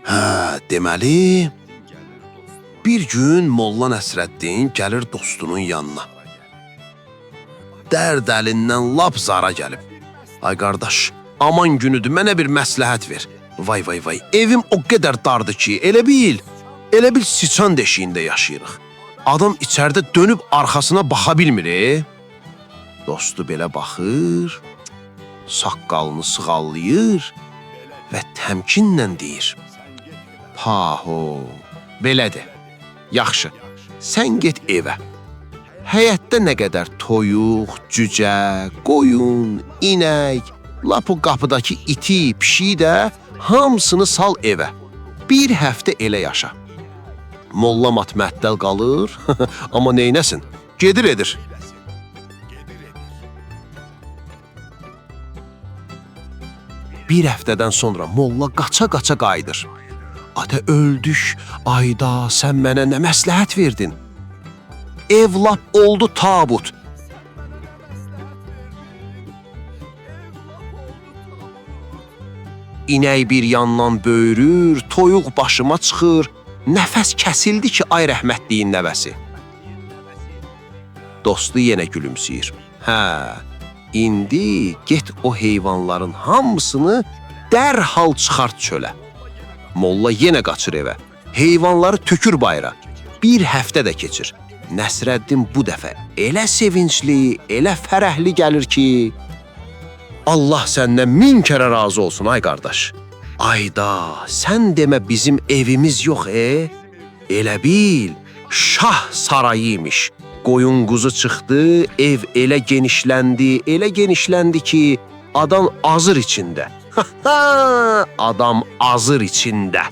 Hə, deməli, bir gün Molla Nəsrəddin gəlir dostunun yanına. Dərd əlindən lap zara gəlib. Ay qardaş, aman günüdür, mənə bir məsləhət ver. Vay vay vay, evim o qədər dardır ki, elə bil siçan deşiyində yaşayırıq. Adam içərdə dönüb arxasına baxa bilmir. Dostu belə baxır, saqqalını sığallayır və təmkinlə deyir. Paho, belədir. Yaxşı, sən get evə. Həyətdə nə qədər toyuq, cücə, qoyun, inək, lap o qapıdakı iti, pişiyi də hamısını sal evə. Bir həftə elə yaşa. Molla mat məttəl qalır, amma neynəsin? Gedir edir. Bir həftədən sonra Molla qaça-qaça qayıdır. Ata öldük, ayda sən mənə nə məsləhət verdin? Ev lap oldu tabut. İnək bir yandan böyürür, toyuq başıma çıxır, nəfəs kəsildi ki, ay rəhmətliyin nəvəsi. Dostu yenə gülümsəyir. Hə, indi get o heyvanların hamısını dərhal çıxart çölə. Molla yenə qaçır evə. Heyvanları tökür bayıra. Bir həftə də keçir. Nəsrəddin bu dəfə elə sevincli, elə fərəhli gəlir ki, Allah səndən 1000 kərə razı olsun ay qardaş. Ayda, sən demə bizim evimiz yox Elə bil, şah sarayıymış. Qoyun quzu çıxdı, ev elə genişləndi ki, adam azır içində. Adam azır içində.